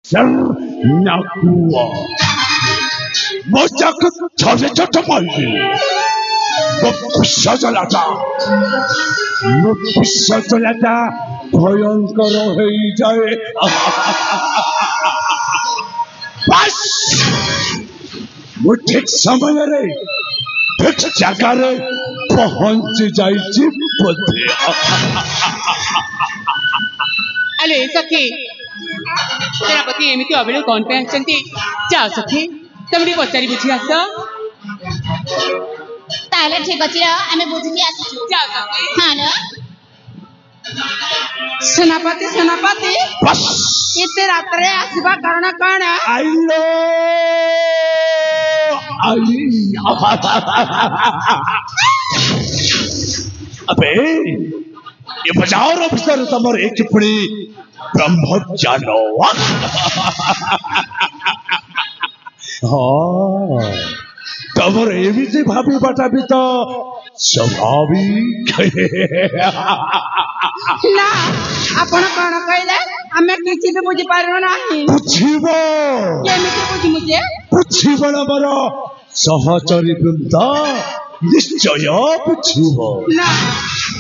Nakua Mojak Toletatamai Mupisajalata Mupisajalata Bhayankara হয়ে যায় বাস ମୁଁ ଠିକ ସମୟରେ ଠିକ ଜାଗାରେ ପହଞ୍ଚି ଯାଇଛି ବୋଧେ अरे सखी तेरा पति एमती अभिनय कौन पे आछंती जा सखी तुम टी पचारि बुझी आस ताले ठीक अछि आमे बुझी आसी जा सखी हां न सेनापति बस एते रात्रे आसीबा कारण कौन आइलो आई अबे ये बाजार अफसर तमर एक टिप्पणी ब्रह्मचारो हाँ तमर एमिति भाभी बाटा भी तो स्वाभाविक ना आपण कौन कहले हमें किछि भी बुझी पारनो नाही बुझिबो केमिति बुझी मुझे बुझिबो ना बरो सहचरी वृंद निश्चय बुझिबो ना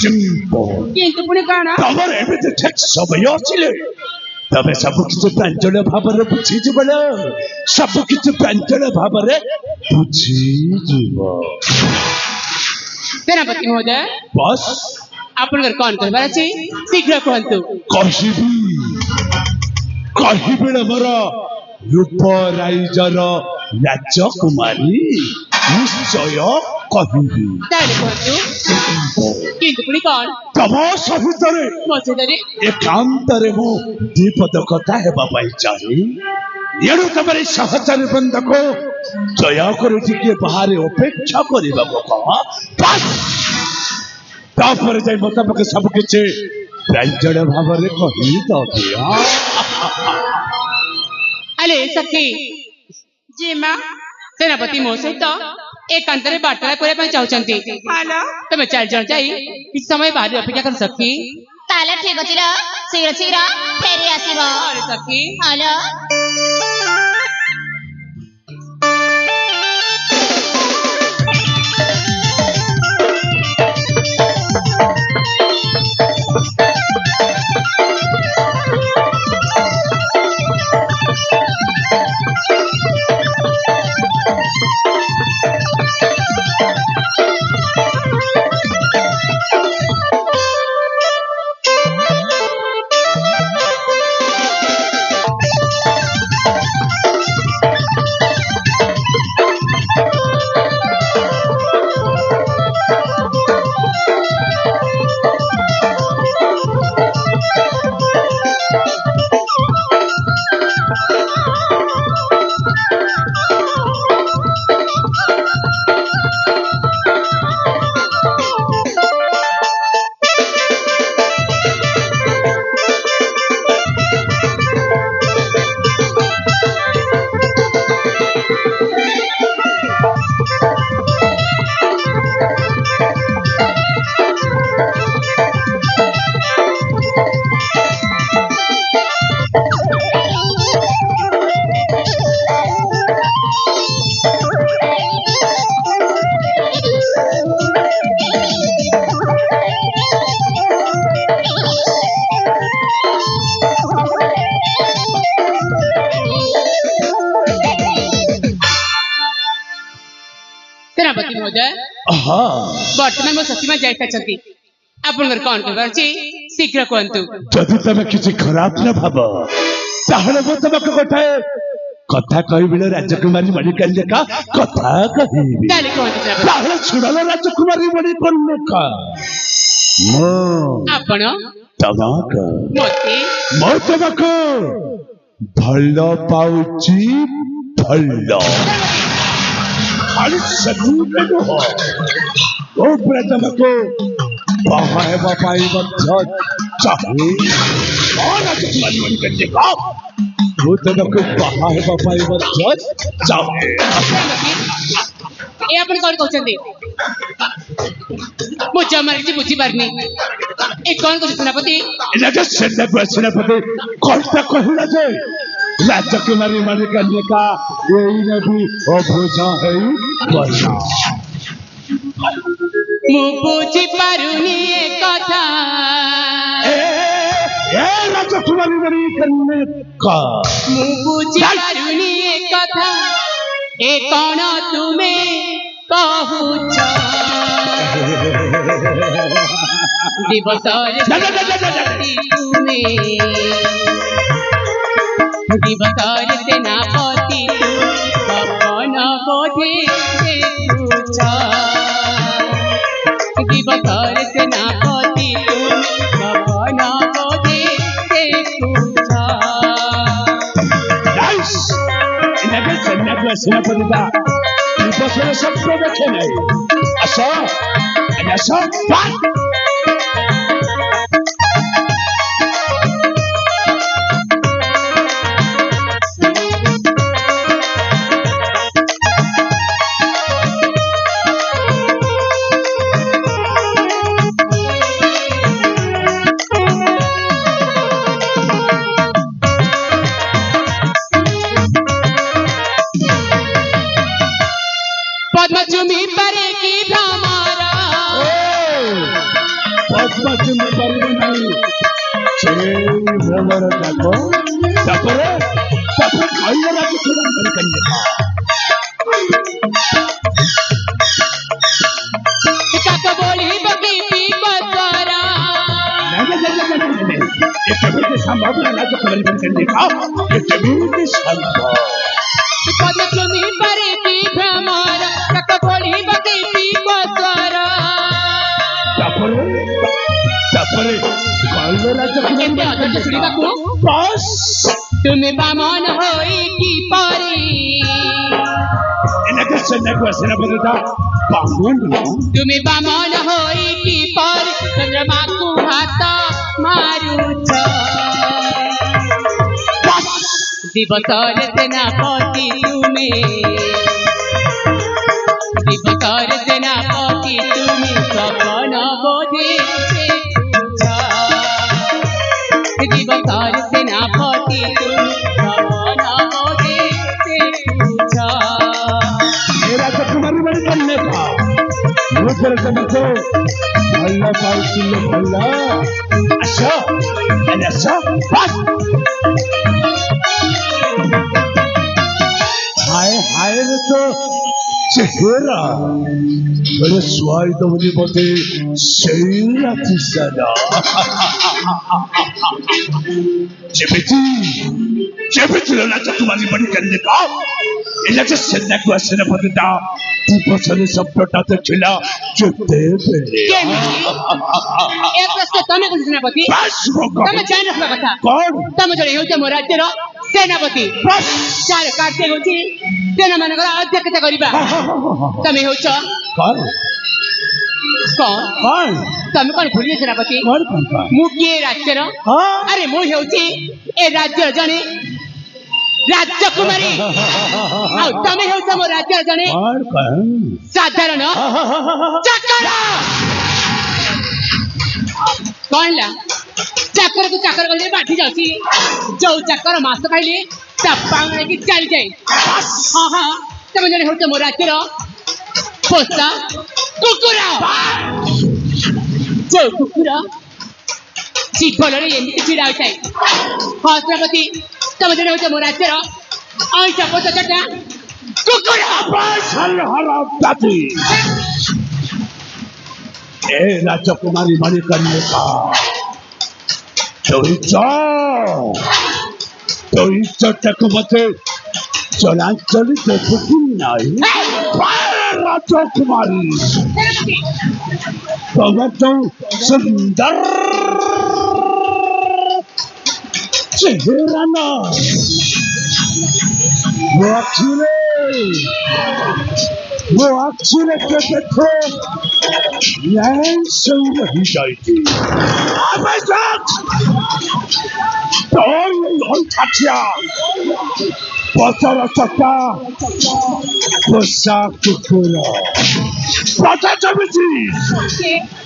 जिम्बो किंतु पुणी कौन तमर एमिति ठीक समय आसिले तबे सब किछु प्रांजल भाବରେ ବୁଝିଯିବ ନା ସବୁ କିଛି ପ୍ରାଞ୍ଜଳ ଭାବରେ ବୁଝିଯିବ सेनापति महोदय बस आपण कौन कहबार अछि शीघ्र कहंतु କହିବି ନା ମୋର ରୂପରାଇଜର ରାଜକୁମାରୀ ନିଶ୍ଚୟ କହିବି ताले कहंतु किंतु पुणी कौन ତମ ସହିତରେ मसेदरी एकांତରେ ମୁଁ ଦ୍ୱିପଦ କଥା ହେବା ପାଇଁ ଚାହେଁ ଏଣୁ ତମର ଏଇ ସହଚରୀ ବୃନ୍ଦକୁ ଦୟାକରି ଟିକେ ବାହାରେ ଅପେକ୍ଷା କରିବାକୁ କହ ବାସ୍ ତାପରେ ଯାଇ ମୁତାବକ ସବୁ କିଛି ପ୍ରାଞ୍ଜଳ ଭାବରେ କହିଦେବି अरे सखी जी मां सेनापति मो सहित एकांतरे बार्तालाप करबा ପାଇଁ चाहउचंती हालो तमे चार जण जाई किछ समय बाहर अपेक्षा कर सखी ताले ठीक अछि शीघ्र शीघ्र फेरी आसीबो अरे सखी हेलो सेनापति महोदय हाँ वर्तमान मो सखी में जाई छथि आपण कौन कहबार अछि शीघ्र कहंतु ଯଦି ତମେ କିଛି ଖରାପ ନ ଭାବ ତାହେଲେ ମୁଁ ତମକୁ ଗୋଟାଏ କଥା କହିବି ନା ରାଜକୁମାରୀ ମଣିକର୍ଣ୍ଣିକା କଥା କହିବି ताले कहंतु सेनापति ତାହେଲେ ଶୁଣଲ ରାଜକୁମାରୀ ମଣିକର୍ଣ୍ଣିକା ମୁଁ आपण ତମକୁ मोती ମୁଁ ତମକୁ ଭଲ ପାଉଛି ଭଲ ଖାଲି ସେତିକି ନୁହଁ ମୁଁ ପୁରା ତମକୁ ବାହା ହେବା ପାଇଁ ମଧ୍ୟ ଚାହେଁ ରାଜକୁମାରୀ ମଣିକର୍ଣ୍ଣିକା ମୁଁ ତମକୁ ବାହା ହେବା ପାଇଁ ମଧ୍ୟ ଚାହେଁ ए आपण कौन कहउचंती मो जमार जी बुझी पारनी ए कौन कहउछ सेनापति सेनापति कौन कहला जे राजकुमारी मणिकर्णिका यही नबी अभोजा है बजा ମୁଁ ବୁଝି ପାରୁନି ଏ କଥା राजकुमारी मणिकर्णिका ମୁଁ ବୁଝି ପାରୁନି ଏ କଥା ଏ କଣ ତୁମେ କହୁଛ ଦିବସରେ ତୁମେ ଦିବସରେ ସେନାପତି ସପନ ବୋଧେ ଦେଖୁଛ ଦିବସରେ ସେନାପତି ସପନ ବୋଧେ ଦେଖୁଛ सेनापतिता दिवसରେ ସ୍ୱପ୍ନ ଦେଖେ ନାହିଁ ଆସ ଆସ पद्मचुमी परे की भ्रमरा पद्मचुमी परिब नहीं छे भ्रमर जाको तापरे खाइले राजकुमारी मणिकर्णिका काक बोली बकी पी बसरा नहीं ये कभी के संभव ना राजकुमारी मणिकर्णिका ये कभी के संभव पद्मचुमी परे की भ्रमरा काक बोली बकी पी बसरा तापरे खाइले राजकुमारी मणिकर्णिका बस तुम्हें बामन होई की परी इनके सेनापतिता बामन तुम्हें बामन होई की परी चंद्रमा को हाथ मारुछ दिवसरे सेनापति तुम्हें दिवसरे सेनापति तुम्हें सपन बोधे देखुछ दिवसरे सेनापति तुम्हें सपन बोधे देखुछ राजकुमारी मणिकर्णिका मुझे समझो भल्ला पाउचिल भल्ला अच्छा बस हाय रे तो चेहरा बड़े स्वाद वाली बोते शेरा तिसरा जेबिती राजकुमारी मणिकर्णिका इलाचे सेनापतिता दिवसरे स्वप्नटा देखिला जेते बेले ए प्रश्न तमे कोन सेनापति तमे जान रखला कथा कौन तमे जणे हेउते मो राज्यर सेनापति चार कार्य होची सेना मानकर अध्यक्षता करिबा तमे हेउछ कौन तमे कोन भूली सेनापति कौन मु के राज्यर अरे मु हेउची ए राज्य जणे राजकुमारी तमे हेउछ मो राज्य जणे साधारण चाकर कौन ला चाकर को चाकर कहले बाठी जाउची जो चाकर मास खाइले ता पांगळे की चल जाय हां तमे जणे हेउछ मो राज्यर पोस्ता कुकुरा जो कुकुरा जीभलरे एमिति चिड़ा होय छत्रपति तमे जणे हेउछ मो राज्यर आई चपत चटा कुकुरा बासल हराम जाति ए राजकुमारी मणिकर्णिका तो चटक मते चलाचली देखती नहीं राजकुमारी तो सुंदर चेहरा ना वो अक्षरे के देखो यही सही रही जाएगी तो यही छाछिया पत्थर चक्का पोशाक कुकुरा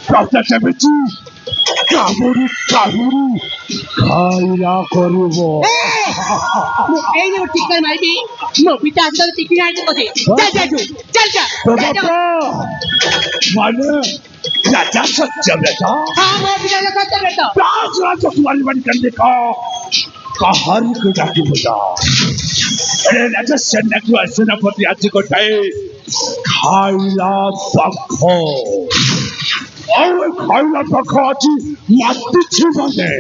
प्रत्यक्ष बिची কামুরি কামুরি খাইলা করিব এই যে টিকার মাইবি মো পিতা আসলে টিকি নাই কোতে চল যা বাবা মানে রাজা সত্য বেটা হ্যাঁ মো পিতা সত্য বেটা राजा तुम्हारी बन करने का कहानी को जाके बता अरे राजा सेनापति आज को ठाए खाइला पखो और खाइला पखो आज माती छिपने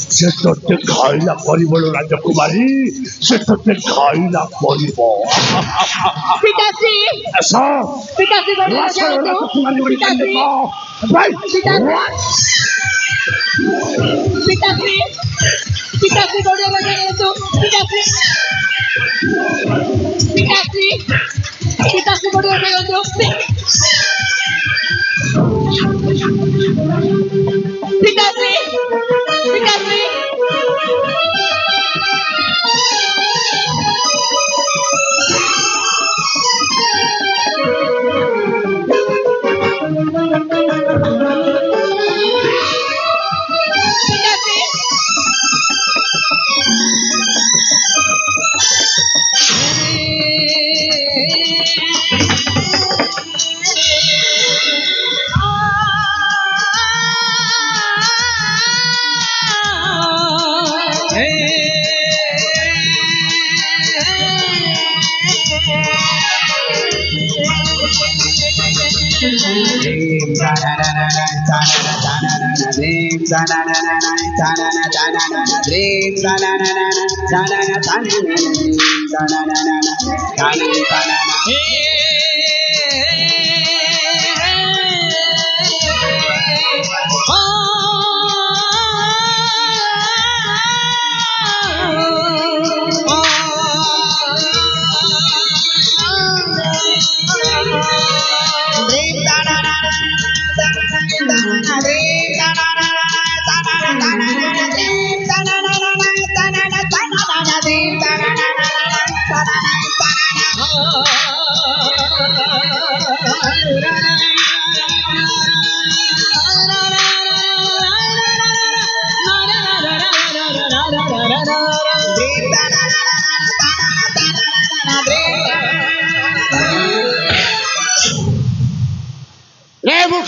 से तो खाइला परिबलो राजकुमारी से तो खाइला परिबो पिताश्री ऐसा पिताश्री राजा तुम्हारी बन करने का भाई पिताश्री पिताश्री गौड़े बजे तो पिताश्री पिताश्री पिताश्री गौड़े बजे तो पिताश्री पिताश्री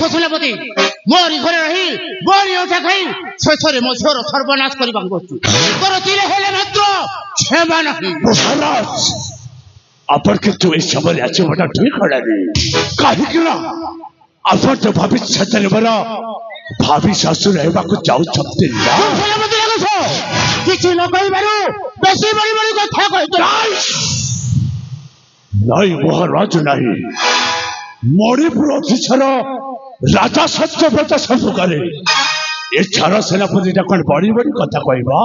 सेनापति मोरी घरे रही बड़ी उठा खाई शेषे मो झीर सर्वनाश करने करती हेले मात्र क्षमा नहीं महाराज अपन के तू इस समय अच्छे बड़ा ठीक खड़ा नहीं कहीं ना अपन तो भाभी छतन बड़ा भाभी सासु रहबा को जाऊ छपते सेनापति लगो किसी न कहि बारू बेसी बड़ी बड़ी कथा कहि नहीं महाराज नहीं मणिपुर अधीक्षर राजा सत्यव्रत सब करे ये छार सेनापति कौन बड़ी बड़ी कथा कहबा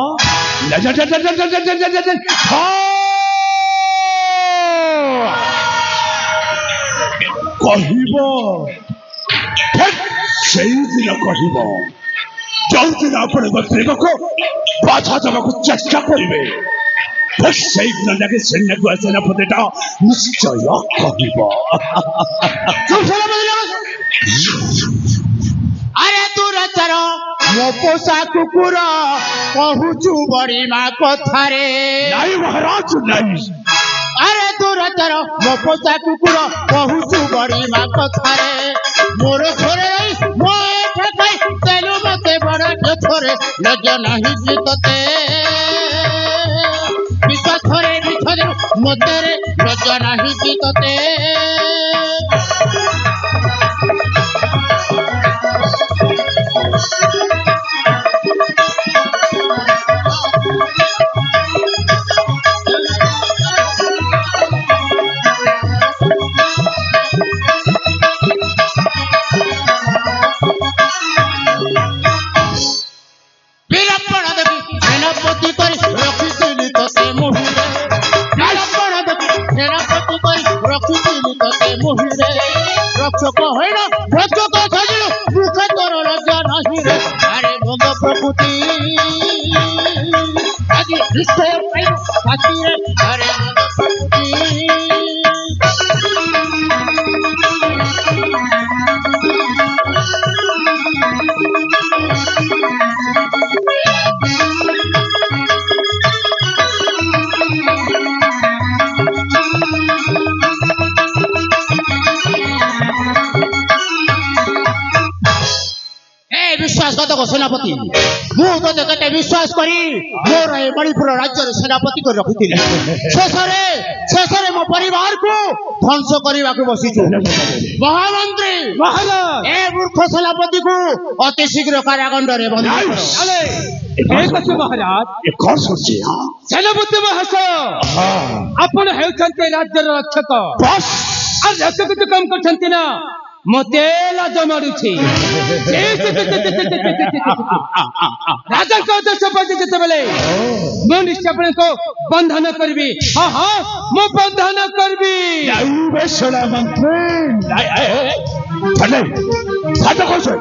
दिन कह जो दिन आपण प्रेम को बाधा देवा चेष्टा करेंगे से दिन लगे सेनापति निश्चय अरे तू रचर मो पोषा कुकुर कहूचु बड़ी माँ कथारे नहीं महाराज नहीं अरे तू रचर मो पोषा कुकुर कहूचु बड़ी माँ कथारे मोर घरे रही मो ठकाई तेलु मते बड़ थोरे लज्जा नहीं जीतते विश्वासरे मिठरे मतेरे लज्जा नहीं जीतते रक्षक है रक्षक मुख तोर लज्जा नहीं रे अरे भोग प्रकृति आज अरे भोग प्रकृति सेनापति मु तो केते विश्वास करी मोर ए मणिपुर राज्य सेनापति को रखिथिले शेषरे मो परिवार को ध्वंस करने को बसीछु महामंत्री महाराज ए मूर्ख सेनापति को अति शीघ्र कारागंड रे बंद महाराज कौन सोचे सेनापति महाशय आपण हेउछन्ते राज्यर रक्षक बस आ रक्षक तो काम करछन्ते ना मते लाज मारुछि राजा को उद्देश्य पजे जते बेले मो निश्चय को बंधन करबी हां हां मो बंधन करबी वे सोला मंत्री चले सातो को से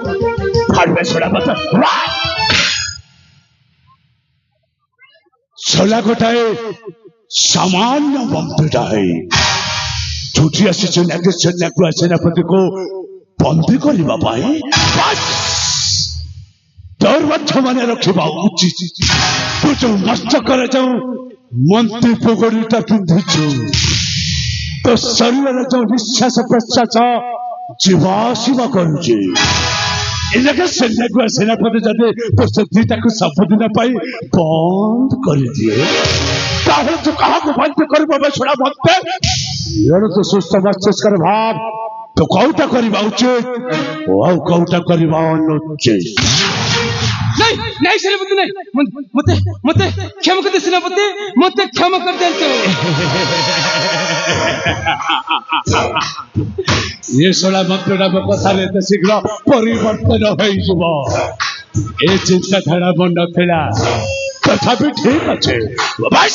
फाड़वे सोला मंत्री सोला गोटाए सामान्य मंत्रीटा है छुट्टी आसी सेनापति को बंदी करने दौर्बध्य माने रखा उचित तू जो नष्ट कर मंत्री पगड़ीटा पिंधु तो शरीर जो निश्वास प्रश्वास जीवाशिवा करुचे सेनापति जब तो दुईटा को सबुदिन बंद कर दिए तू क्या बंद कर छोड़ा मत तो सुस्थ मस्तिष्क भाव तो कौटा करवा उचित कौटा करवा अनुचित नहीं नहीं सेनापति नहीं मते मते क्षमा कर दे सेनापति मते क्षमा कर दे ये सोला मंत्रीटा कथा लेते शीघ्र परिवर्तन हो चिंताधारा मन ना तथापि ठीक अच्छे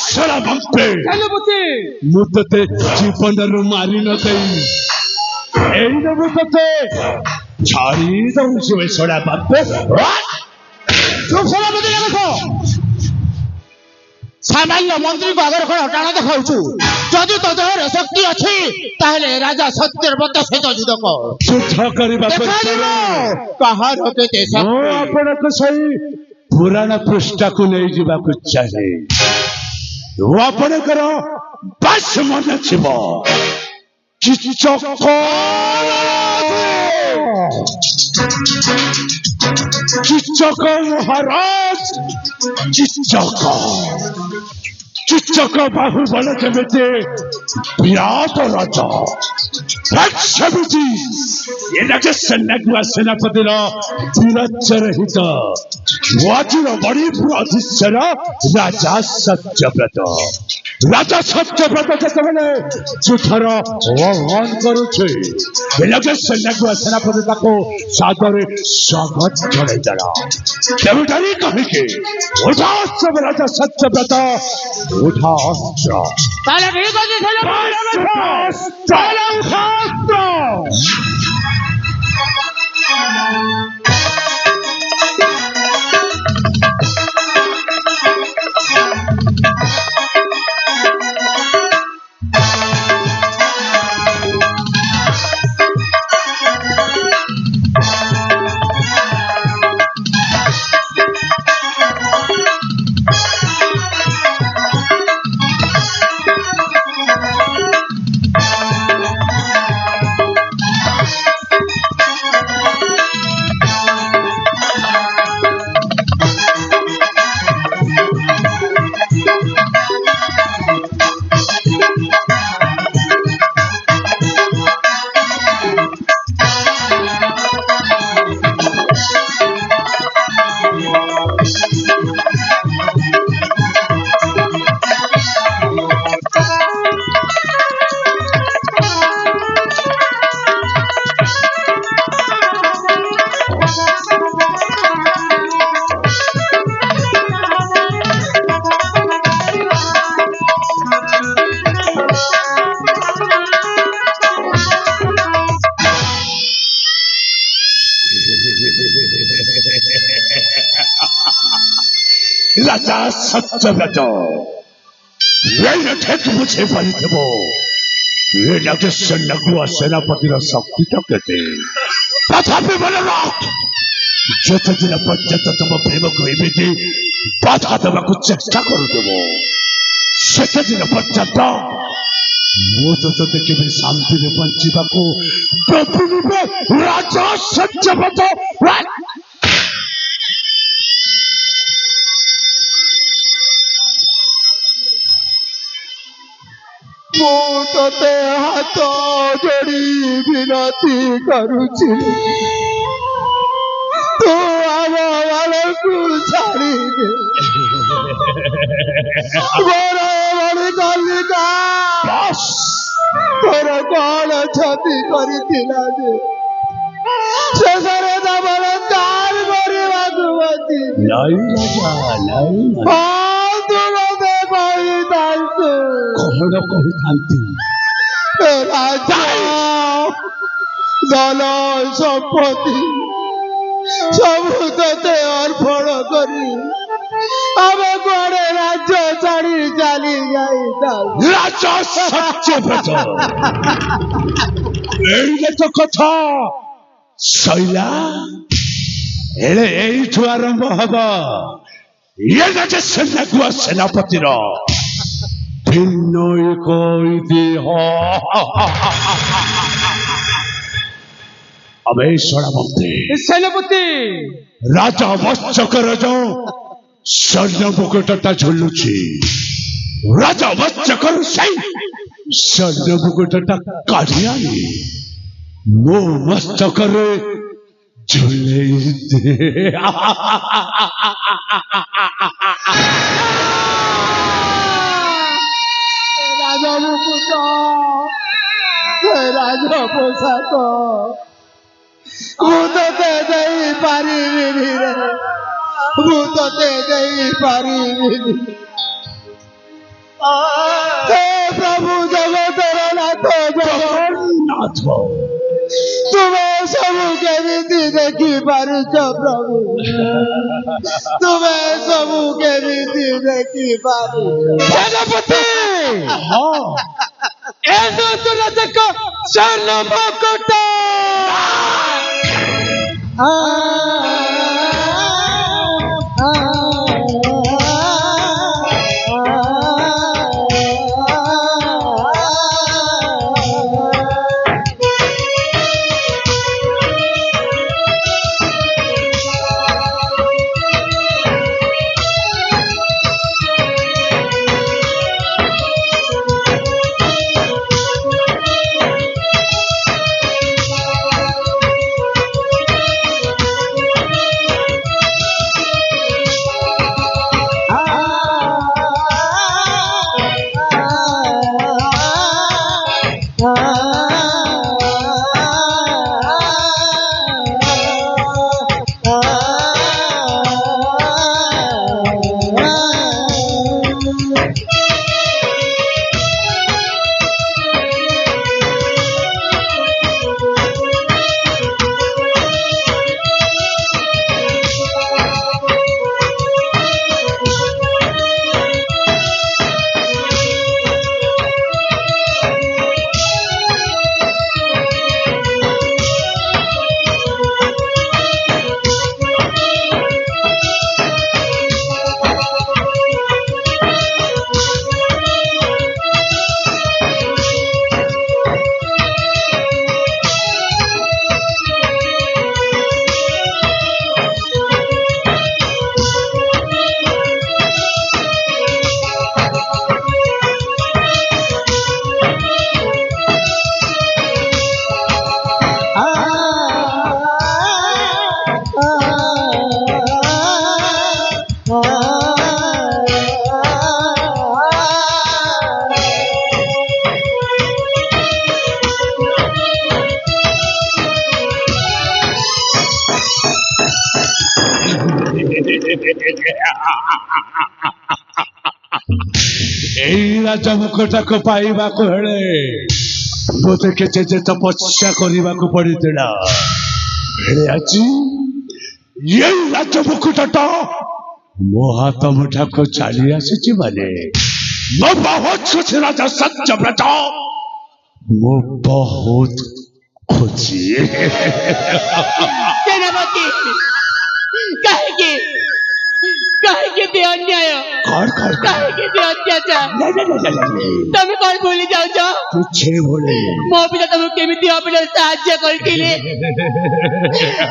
सोला मंत्री सेनापति मुझे जीवन रु मारी न छाड़ी दौड़ सोला मंत्री सामान्य मंत्री को आगे हटाणा देखाऊ जदि तो देहर शक्ति अच्छी ताहले राजा सत्यव्रत सहित युद्ध कर सही पुराण पृष्ठा को नहीं जावाक चाहे आपणकर बस मन छो चिचक महाराज चिचक बाहुबल जमीते विराट राजा सेनापति वीरचरहित मणिपुर अधीक्षर राजा सत्यव्रत जितने जुठर आह्वान करुचे सेनापति सादर स्वागत जनाइदेला देवटारी कहिके उठा अस्त्र राजा सत्यव्रत उठा अस्त्र राजा सत्यव्रत मुझे परिथबो ये नगुआ सेनापति शक्ति तो कहते तथापि मन जत दिन पर्यंत तुम प्रेम को एमती बाधा देवाक चेष्टा करदेव से दिन पर्यंत मु तो देखी शांति बंचा राजा सत्यव्रत ମୁଁ ତତେ ହାତ ଯୋଡ଼ି ବିନତି କରୁଛି ତୁ ଆମ ମାନଙ୍କୁ ଛାଡ଼ି ଦେ ମୋର ଏଭଳି କଲିକା ତୋର କଣ କ୍ଷତି କରିଥିଲା ଯେ ଶେଷରେ ତମର ତାର କରିବାକୁ ବସି ନାଇଁ ରାଜା ନାଇଁ ତୁ ମତେ କହିଥାନ୍ତୁ କଣ କହିଥାନ୍ତି ରାଜା ଧନ ସମ୍ପତ୍ତି ସବୁ ତତେ ଅର୍ପଣ କରି ଆମେ କୁଆଡେ ରାଜ୍ୟ ଛାଡ଼ି ଚାଲି ଯାଇଥାଉ ରାଜା ସତ୍ୟବ୍ରତ ଏଇଟା ତ କଥା ଶୈଲା ହେଲେ ଏଇଠୁ ଆରମ୍ଭ ହବ ଇଏ ଯେ ସେନାଗୁଆ ସେନାପତିର ଭିନ୍ନ ଏକ ଅବେଷଣା ମନ୍ତ୍ରୀ ସେନାପତି ରାଜା ମତ୍ସ୍ୟକର ଯୋଉ ସ୍ୱର୍ଣ୍ଣ ମୁକୁଟଟା ଝୁଲୁଛି ରାଜା ମତ୍ସ୍ୟକର ସେଇ ସ୍ୱର୍ଣ୍ଣ ମୁକୁଟଟା କାଢି ଆଣି ମୋ ମସ୍ତକରେ ଝୁଲେଇ ଦେ ରାଜ ମୁକୁଟ ରାଜ ପୋଷାକ ମୁଁ ତତେ ଦେଇପାରିବିନି ରେ ମୁଁ ତତେ ଦେଇପାରିବିନି ହେ ପ୍ରଭୁ ଜଗତର ନାଥ ଜଗନ୍ନାଥ ତୁମେ ସବୁ କେମିତି ଦେଖିପାରୁଛ ପ୍ରଭୁ ତୁମେ ସବୁ କେମିତି ଦେଖିପାରୁଛ ସେନାପତି ଏ ନୂତନ ଦେଖ ସ୍ୱର୍ଣ୍ଣ ମୁକୁଟ এই ରାଜା ମୁକୁଟକୁ ପାଇବାକୁ ହେଲେ ମୋତେ କେତେ ଯେ ତପସ୍ୟା କରିବାକୁ ପଡ଼ିଥିଲା ହେଲେ ଆଜି ଏଇ ରାଜ ମୁକୁଟଟା ମୋ ହାତ ମୁଠାକୁ ଚାଲି ଆସିଛି ମାନେ ମୁଁ ବହୁତ ଖୁସି ରାଜା ସତ୍ୟବ୍ରତ ମୁଁ ବହୁତ ଖୁସି ସେନାପତି କାହିଁକି କାହିଁକି ଅନ୍ୟାୟ କାହିଁକି ଅତ୍ୟାଚାର ତମେ କଣ ଭୁଲି ଯାଉଛ କିଛି ଭୁଲି ମୋ ପିଲା ତମକୁ କେମିତି ଅପିଲାରେ ସାହାଯ୍ୟ କରିଥିଲେ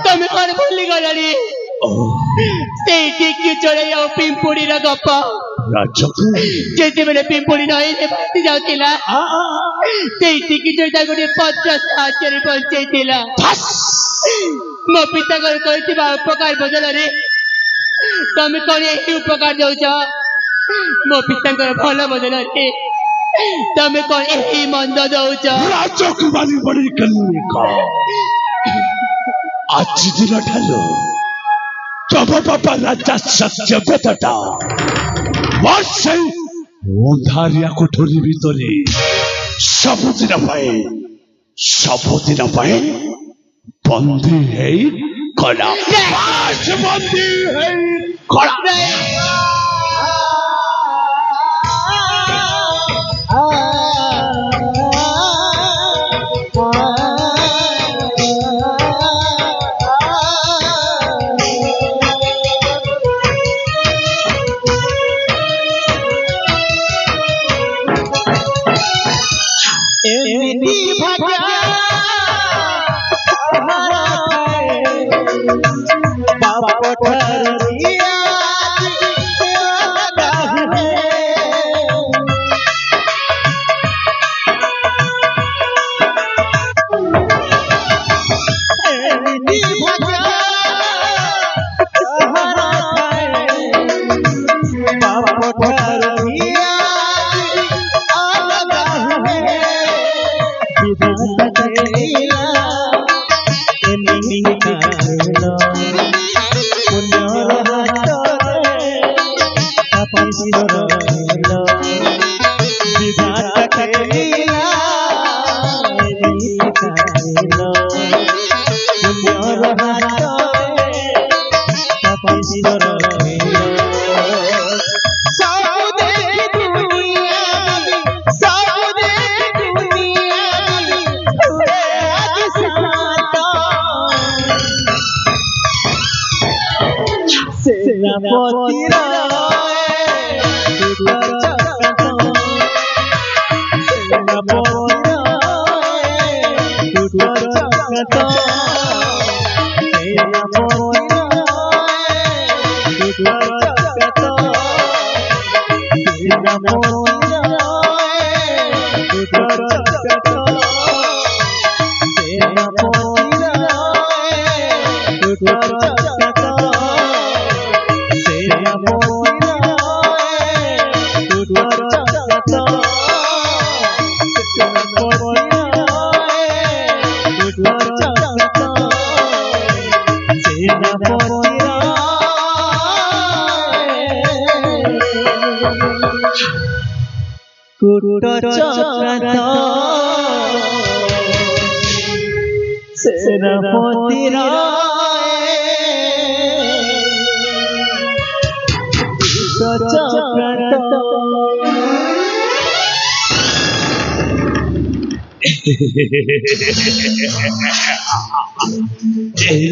ତମେ କଣ ଭୁଲି ଗଲଣି ସେଇଠିକି ଚଳେଇ ଆଉ ପିମ୍ପୁଡ଼ିର ଗପ ରାଜକୁମାରୀ ଯେତେବେଳେ ପିମ୍ପୁଡ଼ି ନଈରେ ଭାସି ଯାଉଥିଲା ସେଇଠିକି ଯୋଉଟା ଗୋଟେ ପତ୍ର ସାହାଯ୍ୟରେ ବଞ୍ଚେଇଥିଲା ମୋ ପିତାଙ୍କର କହିଥିବା ଉପକାର ବଦଳରେ ତମେ କଣ ଏହି ଉପକାର ଦଉଛ ମୋ ପିତାଙ୍କର ଭଲ ବଦଳରେ ତମେ କଣ ଏହି ମନ୍ଦ ଦଉଛ ରାଜକୁମାରୀ ବଡ଼ି କନ୍ୟା ଆଜି ଦିନ ଠାରୁ ତମ ବାପା ରାଜା ସତ୍ୟବ୍ରତଟା ବର୍ଷେ ଅନ୍ଧାରିଆ କୋଠରୀ ଭିତରେ ସବୁଦିନ ପାଇଁ ବନ୍ଦୀ ହେଇ କଲା ବନ୍ଦୀ ହେଇ କଲା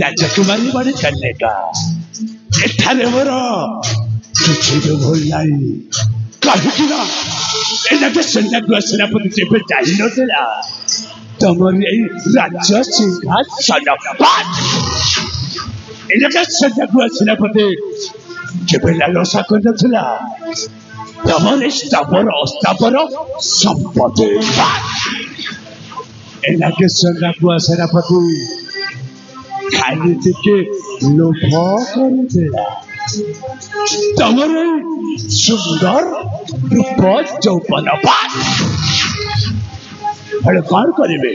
राजकुमारी बड़ी करने का एठारे मोर किसी भी भूल नहीं कहीं ना एनाके सेनाको सेनापति जेबे जाहि नथिला तमर एई राज्य सिंहासन एनाके सेनाको सेनापति जेबे लालसा कर नथिला तमर स्थावर अस्तावर संपत्ति एनाके सेनाको सेनापति खाली टिके लोभ करुथिला तमर सुंदर रूप चौपन अरे कौन करेंगे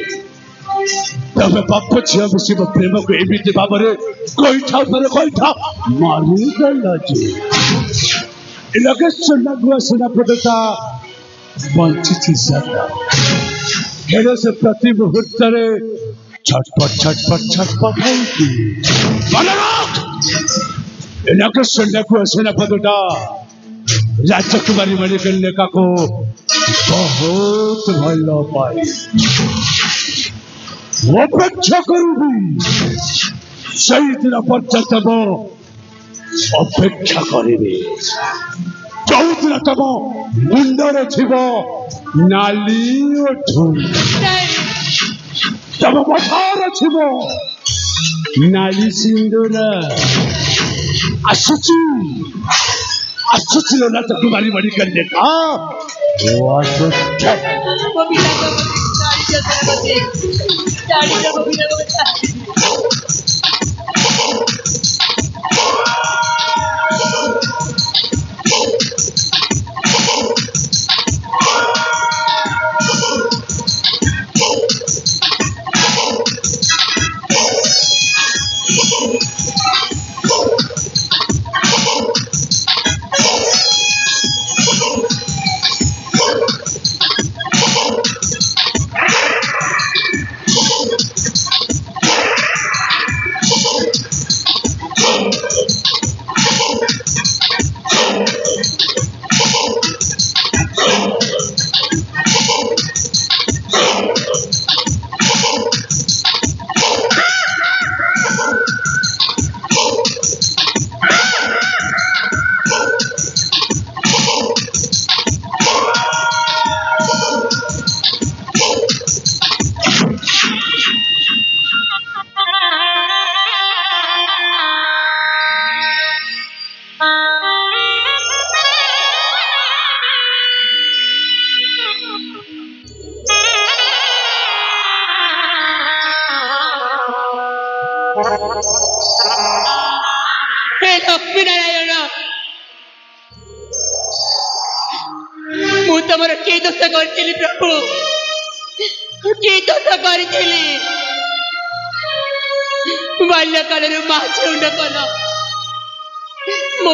तमें बाप झील मिसी प्रेम को एमती भाव में कईठा कईठा मारिदेल सुना सेनापतिता बंची से प्रति मुहूर्त छटपट छटपट छटपट एनाके सेनापतिटा राजकुमारी मणिकर्णिका को बहुत भल पाए अपेक्षा करूबी सही दिन पर्यंत अपेक्षा करी जो दिन तम मुंडरे थी नाली तम मथार थी नाली सिंदूर ଆସୁଛି ନା ତାକୁ ମାରି ମାରି କରିଲେ हे लक्ष्मी नारायण ମୁଁ ତମର କି ଦୋଷ କରିଥିଲି ପ୍ରଭୁ କି ଦୋଷ କରିଥିଲି ବାଲ୍ୟକାଳରୁ ମା ଛେଉଣ୍ଡ କଲ ମୋ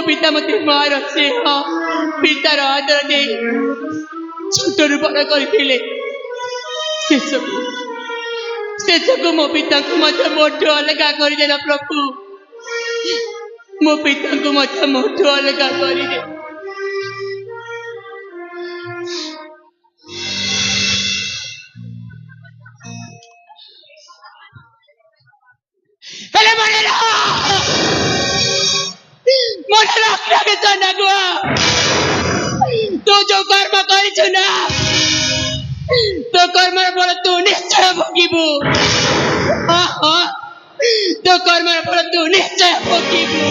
ପିତା ମତେ ମାର ସ୍ନେହ ପିତାର ଆଦର ଦେଇ ଛୋଟରୁ ବଡ଼ କରିଥିଲେ ଶେଷକୁ ମୋ ପିତାଙ୍କୁ ମଧ୍ୟ ମୋଠୁ ଅଲଗା କରିଦେଲ ପ୍ରଭୁ ମୋ ପିତାଙ୍କୁ ମଧ୍ୟ ମୋଠୁ ଅଲଗା କରିଦେ ହେଲେ ମନେ ରଖିବାକୁ ସନାଗୁଆ ତୁ ଯୋଉ କର୍ମ କରିଛୁ ନା ତୋ କର୍ମର ଫଳ ତୁ ନିଶ୍ଚୟ ଭୋଗିବୁ ତୋ କର୍ମର ଫଳ ତୁ ନିଶ୍ଚୟ ଭୋଗିବୁ